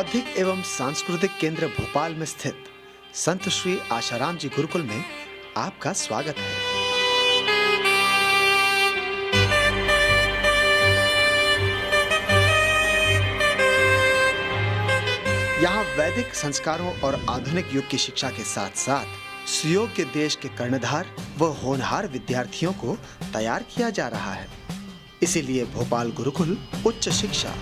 बौद्धिक एवं सांस्कृतिक केंद्र भोपाल में स्थित संत श्री आशाराम जी गुरुकुल में आपका स्वागत है। यहाँ वैदिक संस्कारों और आधुनिक युग की शिक्षा के साथ साथ सुयोग्य देश के कर्णधार व होनहार विद्यार्थियों को तैयार किया जा रहा है। इसीलिए भोपाल गुरुकुल उच्च शिक्षा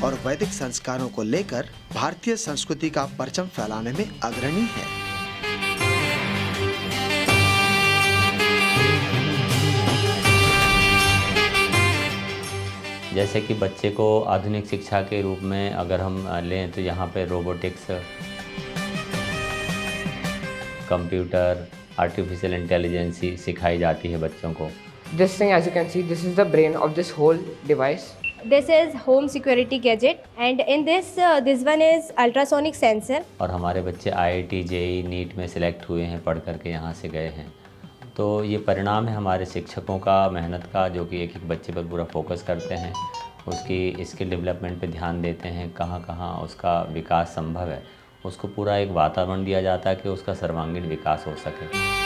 और वैदिक संस्कारों को लेकर भारतीय संस्कृति का परचम फैलाने में अग्रणी है। जैसे कि बच्चे को आधुनिक शिक्षा के रूप में अगर हम लें तो यहाँ पे रोबोटिक्स, कंप्यूटर, आर्टिफिशियल इंटेलिजेंस सिखाई जाती है बच्चों को। This thing, as you can see, this is the brain of this whole device. This is home security gadget and in this one is ultrasonic sensor. और हमारे बच्चे IIT, JEE, नीट में select हुए हैं, पढ़ करके यहाँ से गए हैं। तो ये परिणाम है हमारे शिक्षकों का मेहनत का, जो कि एक एक बच्चे पर पूरा फोकस करते हैं, उसकी स्किल डेवलपमेंट पे ध्यान देते हैं, कहाँ कहाँ उसका विकास संभव है, उसको पूरा एक वातावरण दिया जाता है कि उसका सर्वांगीण विकास हो सके।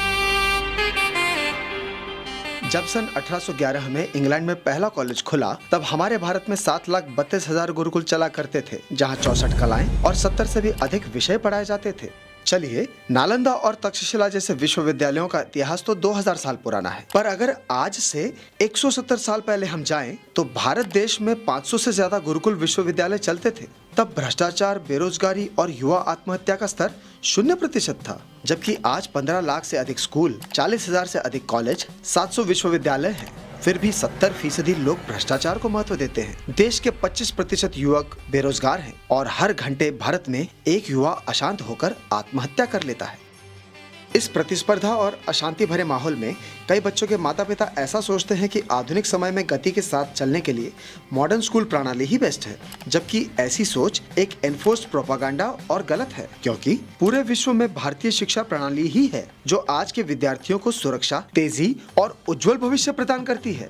जब सन 1811 में इंग्लैंड में पहला कॉलेज खुला, तब हमारे भारत में 7,32,000 गुरुकुल चला करते थे, जहां 64 कलाएं और 70 से भी अधिक विषय पढ़ाए जाते थे। चलिए, नालंदा और तक्षशिला जैसे विश्वविद्यालयों का इतिहास तो 2000 साल पुराना है, पर अगर आज से 170 साल पहले हम जाएं, तो भारत देश में 500 से ज्यादा गुरुकुल विश्वविद्यालय चलते थे। तब भ्रष्टाचार, बेरोजगारी और युवा आत्महत्या का स्तर 0% था, जबकि आज 15 लाख से अधिक स्कूल, 40,000 से अधिक कॉलेज, 700 विश्वविद्यालय हैं। फिर भी 70% लोग भ्रष्टाचार को महत्व देते हैं। देश के 25% युवक बेरोजगार हैं और हर घंटे भारत में एक युवा अशांत होकर आत्महत्या कर लेता है। इस प्रतिस्पर्धा और अशांति भरे माहौल में कई बच्चों के माता पिता ऐसा सोचते हैं कि आधुनिक समय में गति के साथ चलने के लिए मॉडर्न स्कूल प्रणाली ही बेस्ट है, जबकि ऐसी सोच एक एनफोर्स्ड प्रोपागेंडा और गलत है, क्योंकि पूरे विश्व में भारतीय शिक्षा प्रणाली ही है जो आज के विद्यार्थियों को सुरक्षा, तेजी और उज्जवल भविष्य प्रदान करती है।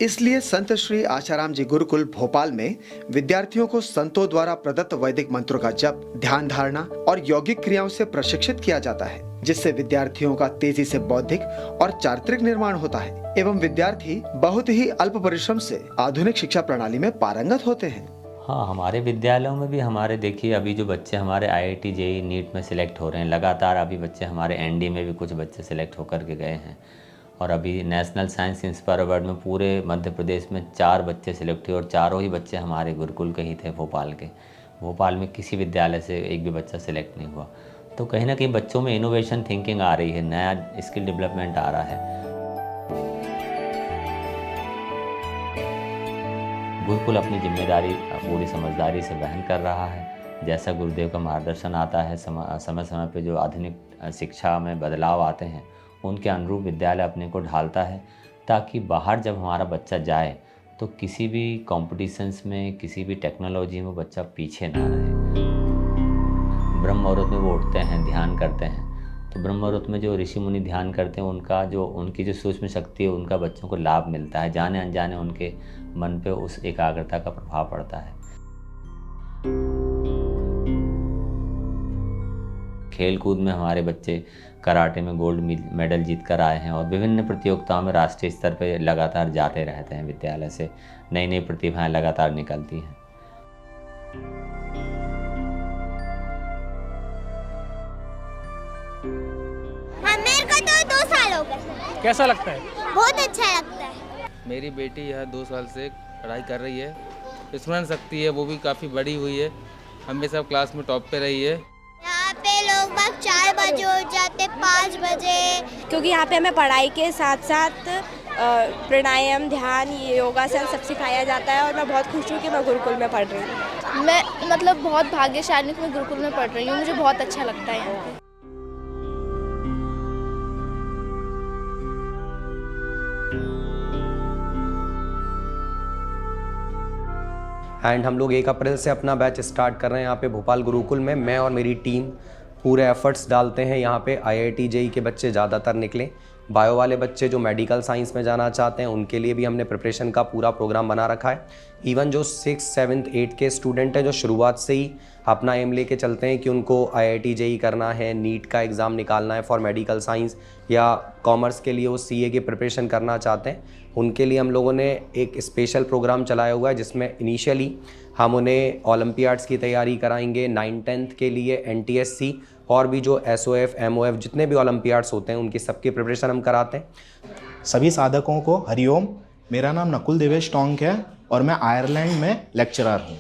इसलिए संत श्री आशाराम जी गुरुकुल भोपाल में विद्यार्थियों को संतों द्वारा प्रदत्त वैदिक मंत्रों का जप, ध्यान धारणा और यौगिक क्रियाओं से प्रशिक्षित किया जाता है, जिससे विद्यार्थियों का तेजी से बौद्धिक और चारित्रिक निर्माण होता है एवं विद्यार्थी बहुत ही अल्प परिश्रम से आधुनिक शिक्षा प्रणाली में पारंगत होते हैं। हाँ, हमारे विद्यालयों में भी हमारे देखिए अभी जो बच्चे हमारे IIT, JEE, नीट में सिलेक्ट हो रहे हैं, लगातार अभी बच्चे हमारे ND में भी कुछ बच्चे सिलेक्ट होकर के गए हैं। और अभी नेशनल साइंस इंस्पायर अवार्ड में पूरे मध्य प्रदेश में 4 बच्चे सिलेक्ट हुए और चारों ही बच्चे हमारे गुरुकुल के ही थे, भोपाल के। भोपाल में किसी विद्यालय से एक भी बच्चा सिलेक्ट नहीं हुआ। तो कहीं ना कहीं बच्चों में इनोवेशन थिंकिंग आ रही है, नया स्किल डेवलपमेंट आ रहा है। गुरुकुल अपनी जिम्मेदारी पूरी समझदारी से वहन कर रहा है। जैसा गुरुदेव का मार्गदर्शन आता है, समय समय पे जो आधुनिक शिक्षा में बदलाव आते हैं, उनके अनुरूप विद्यालय अपने को ढालता है, ताकि बाहर जब हमारा बच्चा जाए तो किसी भी कॉम्पिटिशन्स में, किसी भी टेक्नोलॉजी में बच्चा पीछे ना रहे। ब्रह्म मुहूर्त में वो उठते हैं, ध्यान करते हैं, तो ब्रह्म मुहूर्त में जो ऋषि मुनि ध्यान करते हैं, उनकी जो सूक्ष्म शक्ति है, उनका बच्चों को लाभ मिलता है। जाने अनजाने उनके मन पे उस एकाग्रता का प्रभाव पड़ता है। खेल कूद में हमारे बच्चे कराटे में गोल्ड मेडल जीत कर आए हैं और विभिन्न प्रतियोगिताओं में राष्ट्रीय स्तर पर लगातार जाते रहते हैं। विद्यालय से नई नई प्रतिभाएं लगातार निकलती हैं। मेरे को तो 2 साल हो गए। कैसा लगता है? बहुत अच्छा लगता है। मेरी बेटी यह 2 साल से पढ़ाई कर रही है। स्मरण शक्ति है वो भी काफ़ी बड़ी हुई है। हमेशा क्लास में टॉप पे रही है। यहाँ पे लोग बाग 4 बजे उठ जाते, 5 बजे, क्योंकि यहाँ पे हमें पढ़ाई के साथ साथ प्राणायाम, ध्यान, योगासन सब सिखाया जाता है और मैं बहुत खुश हूँ कि मैं गुरुकुल में पढ़ रही हूँ। मैं मतलब बहुत भाग्यशाली कि मैं गुरुकुल में पढ़ रही हूँ। मुझे बहुत अच्छा लगता है यहाँ पे। एंड हम लोग 1 अप्रैल से अपना बैच स्टार्ट कर रहे हैं यहाँ पे भोपाल गुरुकुल में। मैं और मेरी टीम पूरे एफर्ट्स डालते हैं यहाँ पे IIT, JEE के बच्चे ज़्यादातर निकलें बायो वाले बच्चे जो मेडिकल साइंस में जाना चाहते हैं उनके लिए भी हमने प्रिपरेशन का पूरा प्रोग्राम बना रखा है। इवन जो 6th 7th 8th के स्टूडेंट हैं जो शुरुआत से ही अपना एम लेके चलते हैं कि उनको IIT JEE करना है, नीट का एग्ज़ाम निकालना है फॉर मेडिकल साइंस, या कॉमर्स के लिए वो CA की प्रिपरेशन करना चाहते हैं, उनके लिए हम लोगों ने एक स्पेशल प्रोग्राम चलाया हुआ है जिसमें इनिशियली हम उन्हें ओलंपियाड्स की तैयारी कराएंगे, 9th-10th के लिए NTSC और भी जो SOF MOF जितने भी ओलंपियाड्स होते हैं उनकी सबकी प्रिपरेशन हम कराते हैं। सभी साधकों को हरिओम। मेरा नाम नकुल देवेश टोंक है और मैं आयरलैंड में लेक्चरर हूँ।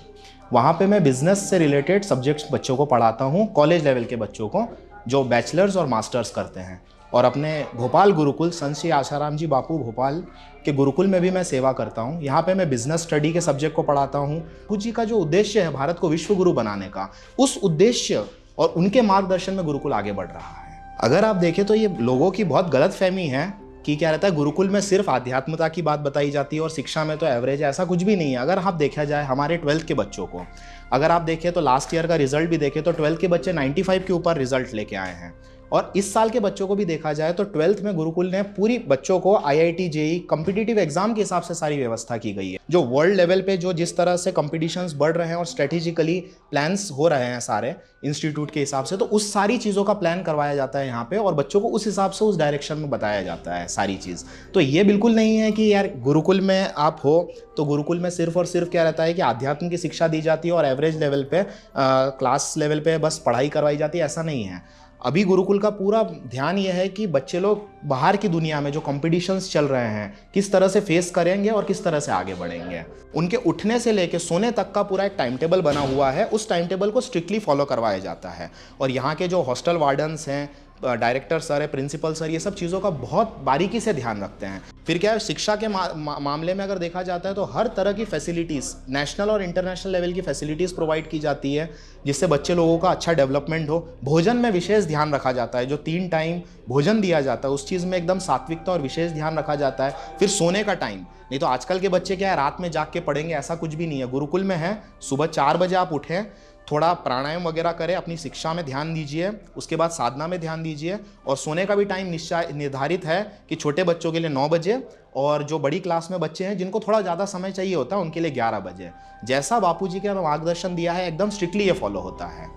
वहाँ पे मैं बिज़नेस से रिलेटेड सब्जेक्ट्स बच्चों को पढ़ाता हूँ, कॉलेज लेवल के बच्चों को जो बैचलर्स और मास्टर्स करते हैं। और अपने भोपाल गुरुकुल संत श्री आशाराम जी बापू भोपाल के गुरुकुल में भी मैं सेवा करता हूँ। यहाँ पे मैं बिजनेस स्टडी के सब्जेक्ट को पढ़ाता हूँ। बापू जी का जो उद्देश्य है भारत को विश्व गुरु बनाने का, उस उद्देश्य और उनके मार्गदर्शन में गुरुकुल आगे बढ़ रहा है। अगर आप देखें तो ये लोगों की बहुत गलतफहमी है कि क्या रहता है गुरुकुल में सिर्फ आध्यात्मता की बात बताई जाती है और शिक्षा में तो एवरेज है। ऐसा कुछ भी नहीं है। अगर आप देखा जाए हमारे 12th के बच्चों को, अगर आप देखें तो लास्ट ईयर का रिजल्ट भी देखें तो 12th के बच्चे 95 के ऊपर रिजल्ट लेके आए हैं। और इस साल के बच्चों को भी देखा जाए तो 12th में गुरुकुल ने पूरी बच्चों को IIT JEE कॉम्पिटिटिव एग्जाम के हिसाब से सारी व्यवस्था की गई है। जो वर्ल्ड लेवल पे जो जिस तरह से कॉम्पिटिशन्स बढ़ रहे हैं और स्ट्रेटेजिकली प्लान्स हो रहे हैं सारे इंस्टीट्यूट के हिसाब से, तो उस सारी चीज़ों का प्लान करवाया जाता है यहाँ पे और बच्चों को उस हिसाब से उस डायरेक्शन में बताया जाता है सारी चीज़। तो ये बिल्कुल नहीं है कि यार गुरुकुल में आप हो तो गुरुकुल में सिर्फ और सिर्फ क्या रहता है कि आध्यात्म की शिक्षा दी जाती है और एवरेज लेवल पे क्लास लेवल पे बस पढ़ाई करवाई जाती है, ऐसा नहीं है। अभी गुरुकुल का पूरा ध्यान यह है कि बच्चे लोग बाहर की दुनिया में जो कॉम्पिटिशन्स चल रहे हैं किस तरह से फेस करेंगे और किस तरह से आगे बढ़ेंगे। उनके उठने से लेकर सोने तक का पूरा एक टाइम टेबल बना हुआ है, उस टाइम टेबल को स्ट्रिक्टली फॉलो करवाया जाता है। और यहाँ के जो हॉस्टल वार्डन्स हैं, डायरेक्टर सर है, प्रिंसिपल सर, ये सब चीज़ों का बहुत बारीकी से ध्यान रखते हैं। फिर क्या है, शिक्षा के मामले में अगर देखा जाता है तो हर तरह की फैसिलिटीज़ नेशनल और इंटरनेशनल लेवल की फैसिलिटीज़ प्रोवाइड की जाती है जिससे बच्चे लोगों का अच्छा डेवलपमेंट हो। भोजन में विशेष ध्यान रखा जाता है, जो 3 टाइम भोजन दिया जाता है उस चीज़ में एकदम सात्विकता और विशेष ध्यान रखा जाता है। फिर सोने का टाइम, नहीं तो आजकल के बच्चे क्या है रात में जाग के पढ़ेंगे, ऐसा कुछ भी नहीं है। गुरुकुल में है सुबह 4 बजे आप उठें, थोड़ा प्राणायाम वगैरह करें, अपनी शिक्षा में ध्यान दीजिए, उसके बाद साधना में ध्यान दीजिए। और सोने का भी टाइम निर्धारित है कि छोटे बच्चों के लिए 9 बजे और जो बड़ी क्लास में बच्चे हैं जिनको थोड़ा ज़्यादा समय चाहिए होता है उनके लिए 11 बजे। जैसा बापूजी के मार्गदर्शन दिया है एकदम स्ट्रिक्टली ये फॉलो होता है।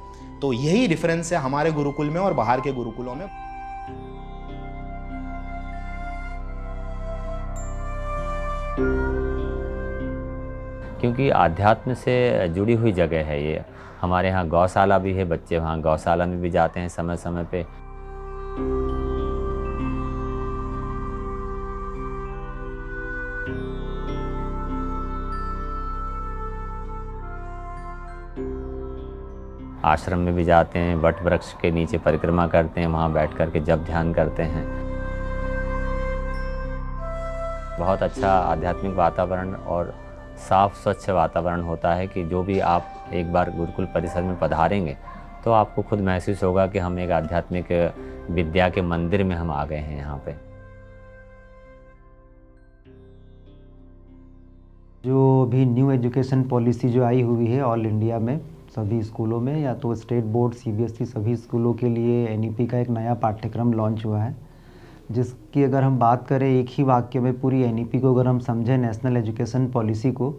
तो यही डिफरेंस है हमारे गुरुकुल में और बाहर के गुरुकुलों में। क्योंकि आध्यात्म से जुड़ी हुई जगह है ये। हमारे यहाँ गौशाला भी है, बच्चे वहाँ गौशाला में भी जाते हैं समय समय पे। आश्रम में भी जाते हैं, वट वृक्ष के नीचे परिक्रमा करते हैं, वहाँ बैठ कर के जप ध्यान करते हैं। बहुत अच्छा आध्यात्मिक वातावरण और साफ स्वच्छ वातावरण होता है कि जो भी आप एक बार गुरुकुल परिसर में पधारेंगे तो आपको खुद महसूस होगा कि हम एक आध्यात्मिक विद्या के मंदिर में हम आ गए हैं। यहाँ पे जो भी न्यू एजुकेशन पॉलिसी जो आई हुई है ऑल इंडिया में सभी स्कूलों में, या तो स्टेट बोर्ड CBSE सभी स्कूलों के लिए NEP का एक नया पाठ्यक्रम लॉन्च हुआ है, जिसकी अगर हम बात करें एक ही वाक्य में पूरी NEP को अगर हम समझें नेशनल एजुकेशन पॉलिसी को,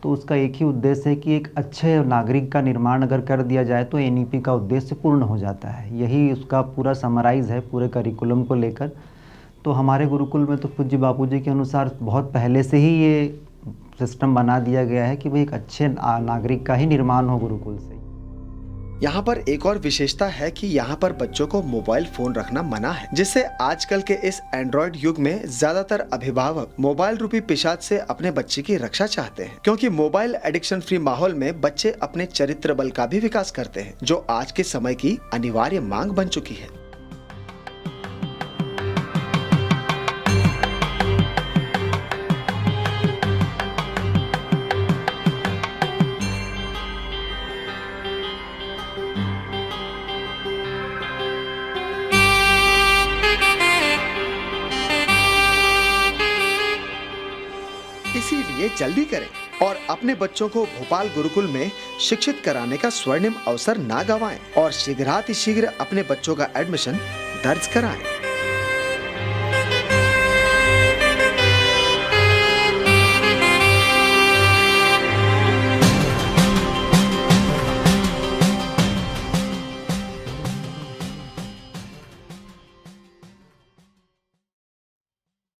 तो उसका एक ही उद्देश्य है कि एक अच्छे नागरिक का निर्माण अगर कर दिया जाए तो NEP का उद्देश्य पूर्ण हो जाता है। यही उसका पूरा समराइज़ है पूरे करिकुलम को लेकर। तो हमारे गुरुकुल में तो पूज्य बापू जी के अनुसार बहुत पहले से ही ये सिस्टम बना दिया गया है कि भाई एक अच्छे नागरिक का ही निर्माण हो गुरुकुल से। यहाँ पर एक और विशेषता है कि यहाँ पर बच्चों को मोबाइल फोन रखना मना है, जिससे आजकल के इस एंड्रॉइड युग में ज्यादातर अभिभावक मोबाइल रूपी पिशाच से अपने बच्चे की रक्षा चाहते हैं, क्योंकि मोबाइल एडिक्शन फ्री माहौल में बच्चे अपने चरित्र बल का भी विकास करते हैं, जो आज के समय की अनिवार्य मांग बन चुकी है। इसीलिए जल्दी करें और अपने बच्चों को भोपाल गुरुकुल में शिक्षित कराने का स्वर्णिम अवसर ना गंवाएं और शीघ्रातिशीघ्र अपने बच्चों का एडमिशन दर्ज कराएं।